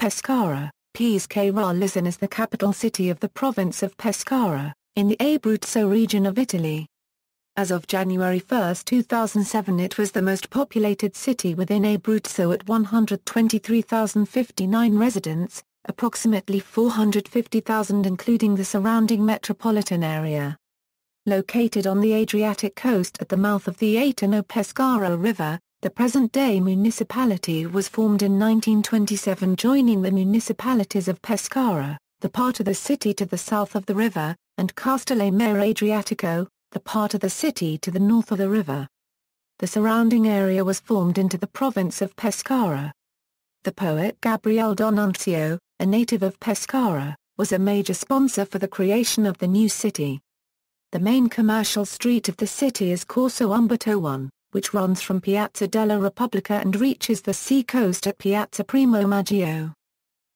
Pescara, Pescara Listen is the capital city of the province of Pescara, in the Abruzzo region of Italy. As of January 1, 2007 it was the most populated city within Abruzzo at 123,059 residents, approximately 450,000 including the surrounding metropolitan area. Located on the Adriatic coast at the mouth of the Pescara River, the present-day municipality was formed in 1927 joining the municipalities of Pescara, the part of the city to the south of the river, and Castellammare Adriatico, the part of the city to the north of the river. The surrounding area was formed into the province of Pescara. The poet Gabriele D'Annunzio, a native of Pescara, was a major sponsor for the creation of the new city. The main commercial street of the city is Corso Umberto I, which runs from Piazza della Republica and reaches the seacoast at Piazza Primo Maggio.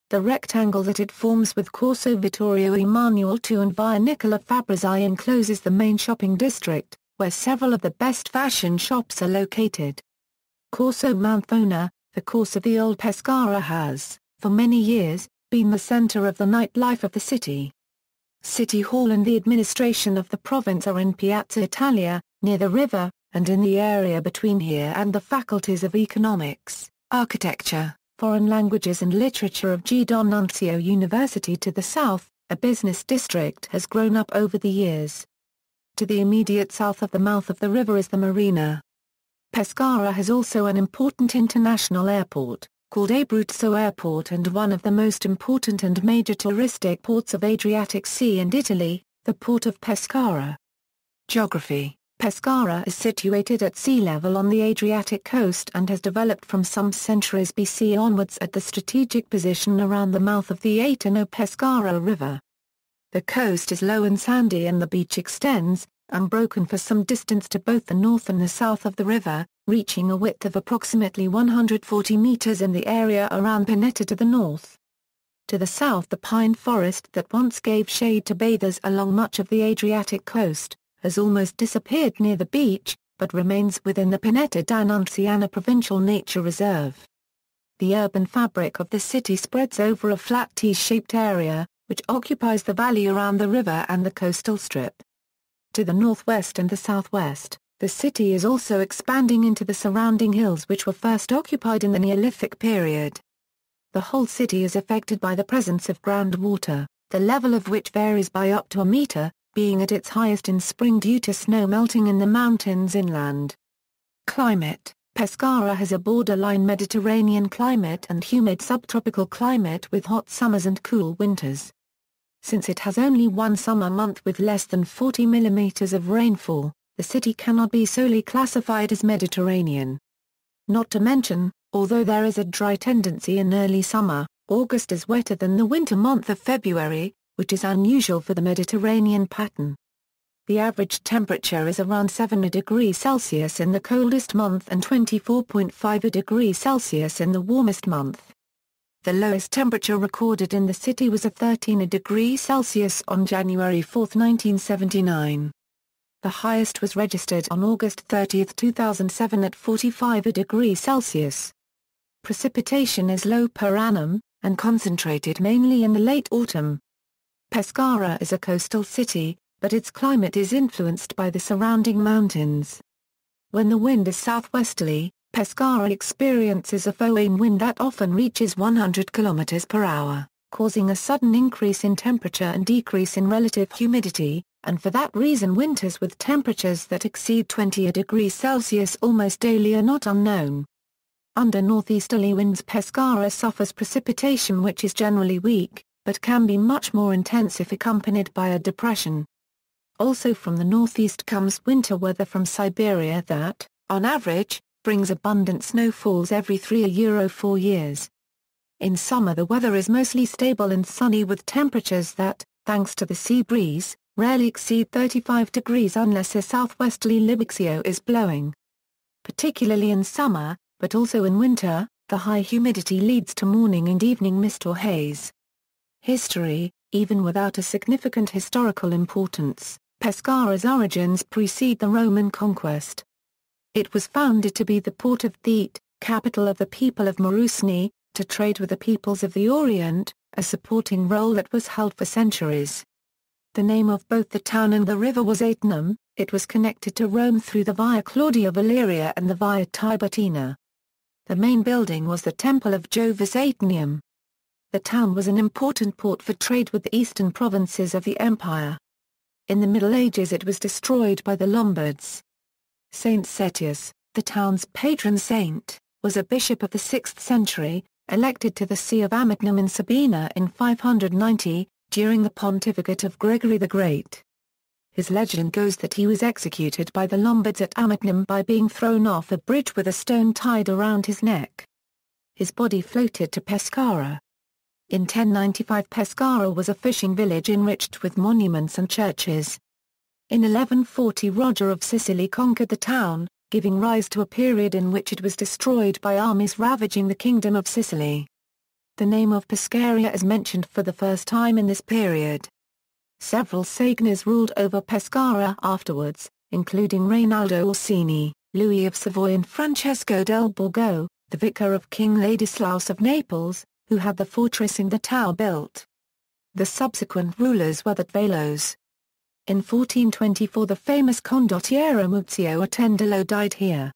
The rectangle that it forms with Corso Vittorio Emanuele II and via Nicola Fabrizi encloses the main shopping district, where several of the best fashion shops are located. Corso Manthonè, the course of the old Pescara has, for many years, been the center of the nightlife of the city. City Hall and the administration of the province are in Piazza Italia, near the river, and in the area between here and the faculties of economics, architecture, foreign languages and literature of G. D'Annunzio University to the south. A business district has grown up over the years. To the immediate south of the mouth of the river is the marina. Pescara has also an important international airport, called Abruzzo Airport, and one of the most important and major touristic ports of Adriatic Sea and Italy, the Port of Pescara. Geography: Pescara is situated at sea level on the Adriatic coast and has developed from some centuries BC onwards at the strategic position around the mouth of the Pescara River. The coast is low and sandy and the beach extends, unbroken for some distance to both the north and the south of the river, reaching a width of approximately 140 meters in the area around Pineta to the north. To the south the pine forest that once gave shade to bathers along much of the Adriatic coast, has almost disappeared near the beach, but remains within the Pineta d'Annunziana Provincial Nature Reserve. The urban fabric of the city spreads over a flat T-shaped area, which occupies the valley around the river and the coastal strip. To the northwest and the southwest, the city is also expanding into the surrounding hills which were first occupied in the Neolithic period. The whole city is affected by the presence of groundwater, the level of which varies by up to a meter, being at its highest in spring due to snow melting in the mountains inland. Climate: Pescara has a borderline Mediterranean climate and humid subtropical climate with hot summers and cool winters. Since it has only one summer month with less than 40 millimeters of rainfall, the city cannot be solely classified as Mediterranean. Not to mention, although there is a dry tendency in early summer, August is wetter than the winter month of February, which is unusual for the Mediterranean pattern. The average temperature is around 7 degrees Celsius in the coldest month and 24.5 degrees Celsius in the warmest month. The lowest temperature recorded in the city was 13 degrees Celsius on January 4, 1979. The highest was registered on August 30, 2007 at 45 degrees Celsius. Precipitation is low per annum, and concentrated mainly in the late autumn. Pescara is a coastal city, but its climate is influenced by the surrounding mountains. When the wind is southwesterly, Pescara experiences a foehn wind that often reaches 100 km per hour, causing a sudden increase in temperature and decrease in relative humidity, and for that reason winters with temperatures that exceed 20 degrees Celsius almost daily are not unknown. Under northeasterly winds Pescara suffers precipitation which is generally weak, but can be much more intense if accompanied by a depression. Also from the northeast comes winter weather from Siberia that, on average, brings abundant snowfalls every 3–4 years. In summer the weather is mostly stable and sunny with temperatures that, thanks to the sea breeze, rarely exceed 35 degrees unless a southwesterly libexio is blowing. Particularly in summer, but also in winter, the high humidity leads to morning and evening mist or haze. History: even without a significant historical importance, Pescara's origins precede the Roman conquest. It was founded to be the port of Thete, capital of the people of Marusni, to trade with the peoples of the Orient, a supporting role that was held for centuries. The name of both the town and the river was Aetnum. It was connected to Rome through the Via Claudia Valeria and the Via Tiburtina. The main building was the Temple of Jovis Aetnium. The town was an important port for trade with the eastern provinces of the empire. In the Middle Ages it was destroyed by the Lombards. Saint Setius, the town's patron saint, was a bishop of the 6th century, elected to the see of Amignum in Sabina in 590, during the pontificate of Gregory the Great. His legend goes that he was executed by the Lombards at Amignum by being thrown off a bridge with a stone tied around his neck. His body floated to Pescara. In 1095 Pescara was a fishing village enriched with monuments and churches. In 1140 Roger of Sicily conquered the town, giving rise to a period in which it was destroyed by armies ravaging the Kingdom of Sicily. The name of Pescaria is mentioned for the first time in this period. Several Sagnas ruled over Pescara afterwards, including Reynaldo Orsini, Louis of Savoy and Francesco del Borgo, the vicar of King Ladislaus of Naples, who had the fortress and the tower built. The subsequent rulers were the Velos. In 1424 the famous condottiero Muzio Attendolo died here.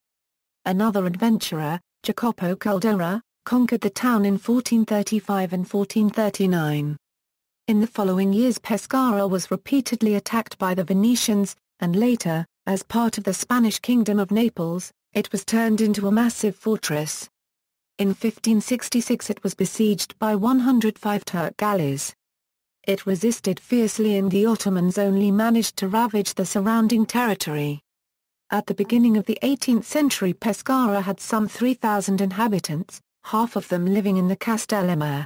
Another adventurer, Jacopo Caldera, conquered the town in 1435 and 1439. In the following years Pescara was repeatedly attacked by the Venetians, and later, as part of the Spanish Kingdom of Naples, it was turned into a massive fortress. In 1566 it was besieged by 105 Turk galleys. It resisted fiercely and the Ottomans only managed to ravage the surrounding territory. At the beginning of the 18th century Pescara had some 3,000 inhabitants, half of them living in the Castellamare.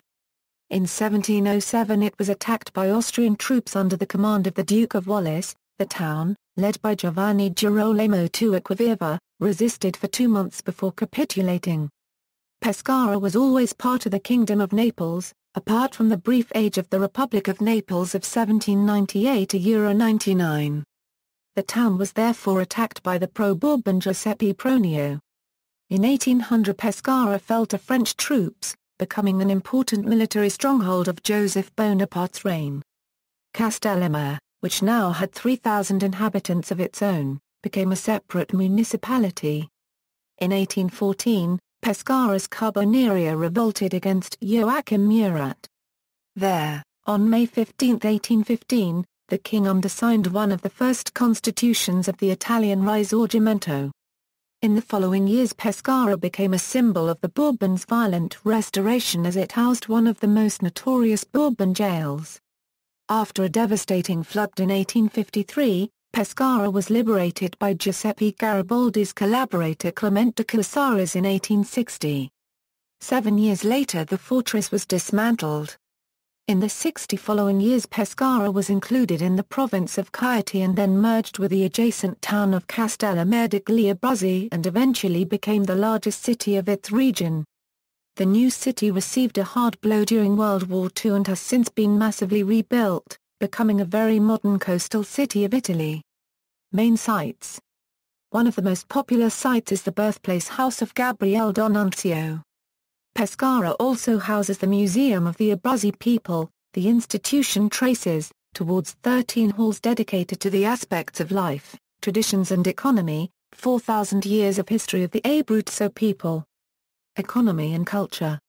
In 1707 it was attacked by Austrian troops under the command of the Duke of Wallace. The town, led by Giovanni Girolamo Acquaviva, resisted for 2 months before capitulating. Pescara was always part of the Kingdom of Naples, apart from the brief age of the Republic of Naples of 1798–99. The town was therefore attacked by the pro-Bourbon Giuseppe Pronio. In 1800 Pescara fell to French troops, becoming an important military stronghold of Joseph Bonaparte's reign. Castellamare, which now had 3,000 inhabitants of its own, became a separate municipality. In 1814, Pescara's Carboneria revolted against Joachim Murat. There, on May 15, 1815, the king undersigned one of the first constitutions of the Italian Risorgimento. In the following years Pescara became a symbol of the Bourbons' violent restoration as it housed one of the most notorious Bourbon jails. After a devastating flood in 1853, Pescara was liberated by Giuseppe Garibaldi's collaborator Clemente Casares in 1860. 7 years later the fortress was dismantled. In the 60 following years Pescara was included in the province of Chieti and then merged with the adjacent town of Castellamare degli Abruzzi and eventually became the largest city of its region. The new city received a hard blow during World War II and has since been massively rebuilt, becoming a very modern coastal city of Italy. Main sites. One of the most popular sites is the birthplace house of Gabriele D'Annunzio. Pescara also houses the Museum of the Abruzzi people. The institution traces, towards 13 halls dedicated to the aspects of life, traditions and economy, 4,000 years of history of the Abruzzo people. Economy and culture.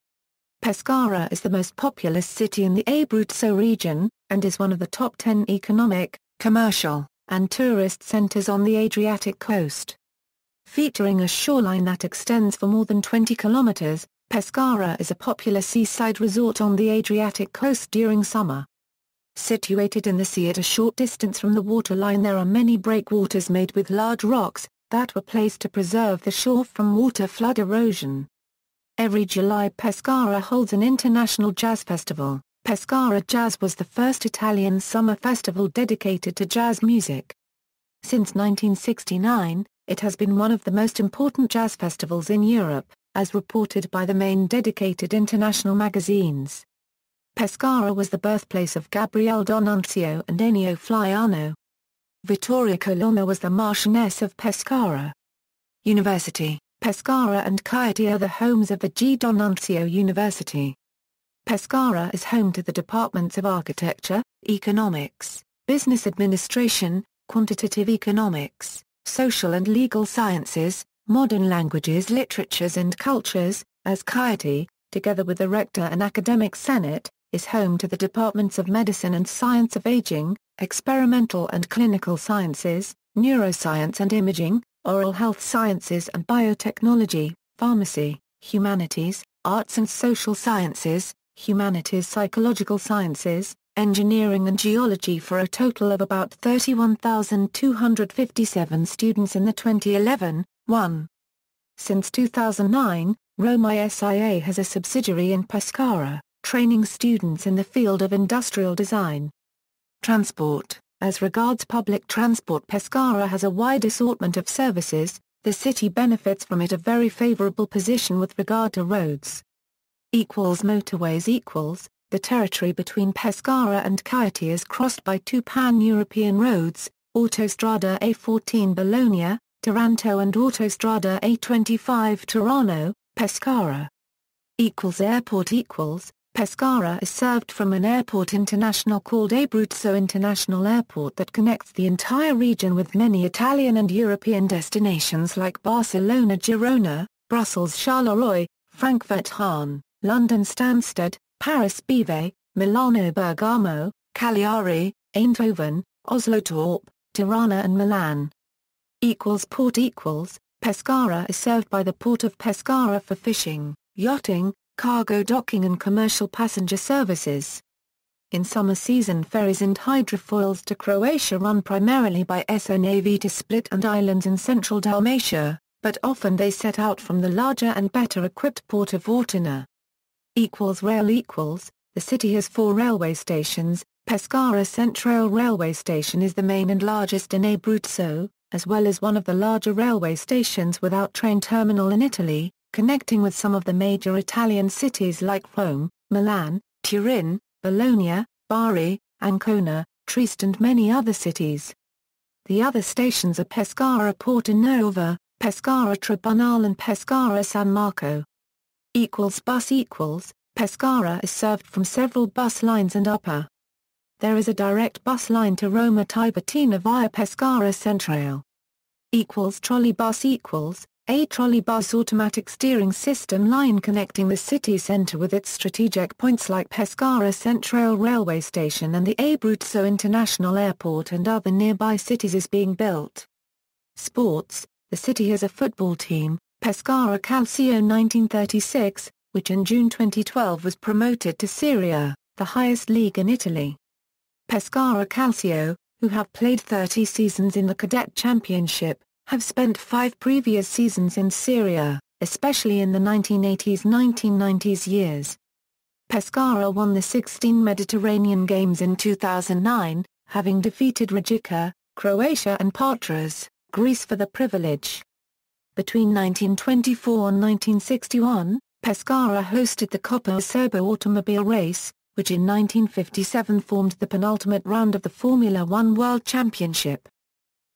Pescara is the most populous city in the Abruzzo region, and is one of the top 10 economic, commercial, and tourist centers on the Adriatic coast. Featuring a shoreline that extends for more than 20 kilometers, Pescara is a popular seaside resort on the Adriatic coast during summer. Situated in the sea at a short distance from the waterline there are many breakwaters made with large rocks, that were placed to preserve the shore from water flood erosion. Every July Pescara holds an international jazz festival. Pescara Jazz was the first Italian summer festival dedicated to jazz music. Since 1969, it has been one of the most important jazz festivals in Europe, as reported by the main dedicated international magazines. Pescara was the birthplace of Gabriele D'Annunzio and Ennio Flaiano. Vittoria Colonna was the Marchioness of Pescara. University. Pescara and Chieti are the homes of the G. D'Annunzio University. Pescara is home to the departments of Architecture, Economics, Business Administration, Quantitative Economics, Social and Legal Sciences, Modern Languages, Literatures and Cultures, as Chieti, together with the Rector and Academic Senate, is home to the departments of Medicine and Science of Aging, Experimental and Clinical Sciences, Neuroscience and Imaging, Oral Health Sciences and Biotechnology, Pharmacy, Humanities, Arts and Social Sciences, Humanities, Psychological Sciences, Engineering and Geology, for a total of about 31,257 students in the 2011-1. Since 2009, Roma SIA has a subsidiary in Pescara, training students in the field of industrial design. Transport. As regards public transport, Pescara has a wide assortment of services. The city benefits from it a very favorable position with regard to roads. Motorways. The territory between Pescara and Chieti is crossed by two pan-European roads, Autostrada A14 Bologna, Taranto and Autostrada A25 Tirano, Pescara. Airport. Pescara is served from an airport international called Abruzzo International Airport that connects the entire region with many Italian and European destinations like Barcelona Girona, Brussels Charleroi, Frankfurt Hahn, London Stansted, Paris Bivay, Milano Bergamo, Cagliari, Eindhoven, Oslo Torp, Tirana and Milan. Port. Pescara is served by the Port of Pescara for fishing, yachting, cargo docking and commercial passenger services. In summer season, ferries and hydrofoils to Croatia run primarily by SNAV to Split and islands in central Dalmatia, but often they set out from the larger and better equipped port of Ortona. Rail. The city has 4 railway stations. Pescara Central Railway Station is the main and largest in Abruzzo, as well as one of the larger railway stations without train terminal in Italy, connecting with some of the major Italian cities like Rome, Milan, Turin, Bologna, Bari, Ancona, Trieste and many other cities. The other stations are Pescara Porta Nuova, Pescara Tribunal and Pescara San Marco. Bus. Pescara is served from several bus lines and upper. There is a direct bus line to Roma Tiburtina via Pescara Centrale. Trolleybus. A trolleybus automatic steering system line connecting the city centre with its strategic points like Pescara Centrale Railway Station and the Abruzzo International Airport and other nearby cities is being built. Sports. The city has a football team, Pescara Calcio 1936, which in June 2012 was promoted to Serie A, the highest league in Italy. Pescara Calcio, who have played 30 seasons in the Cadet Championship, have spent 5 previous seasons in Serie A, especially in the 1980s-1990s years. Pescara won the 16 Mediterranean Games in 2009, having defeated Rijeka, Croatia and Patras, Greece for the privilege. Between 1924 and 1961, Pescara hosted the Coppa Acerbo automobile race, which in 1957 formed the penultimate round of the Formula One World Championship.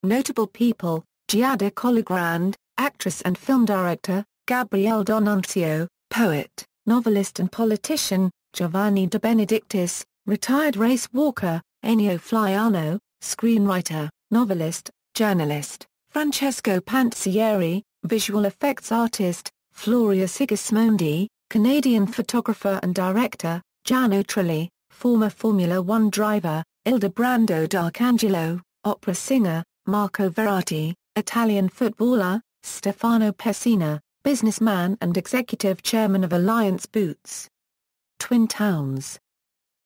Notable people: Giada Collegrande, actress and film director; Gabriele D'Annunzio, poet, novelist and politician; Giovanni De Benedictis, retired race walker; Ennio Flaiano, screenwriter, novelist, journalist; Francesco Panzieri, visual effects artist; Floria Sigismondi, Canadian photographer and director; Gianno Trilli, former Formula One driver; Ildebrando D'Arcangelo, opera singer; Marco Verratti, Italian footballer; Stefano Pessina, businessman and executive chairman of Alliance Boots. Twin towns.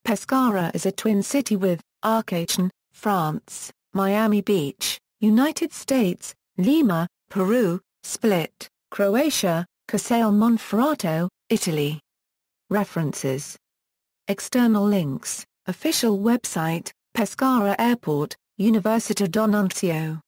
Pescara is a twin city with Arcachon, France; Miami Beach, United States; Lima, Peru; Split, Croatia; Casale Monferrato, Italy. References. External links: official website, Pescara Airport, Università D'Annunzio.